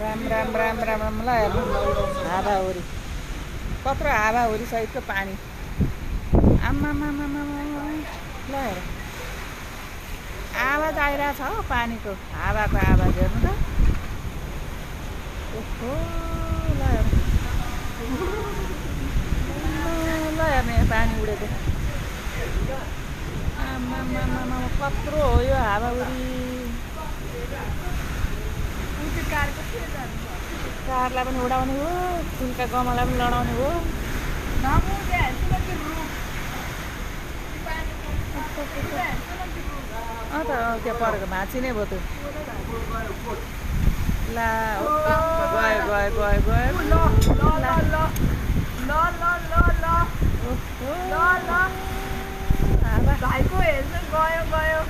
राम राम राम राम राम ल हेर्नु हावाहुरी कत्रो हावाहुरी सहितको पानी आम्मामामामा ल हेर आवाज आइरहेछ हो पानीको हावाको आवाज हेर्नु त ओहो ल हेर ल हेर्नु यहाँ पानी उडेको आम्मामामामा कत्रो हो यो हावाहुरी कारलाई पनि उडाउने हो फुलका गमला पनि लडाउने हो त त्यहाँ परेको भाँची नै भयो त ला गयो गयो गयो गयो भाइको हेर्नु गयो गयो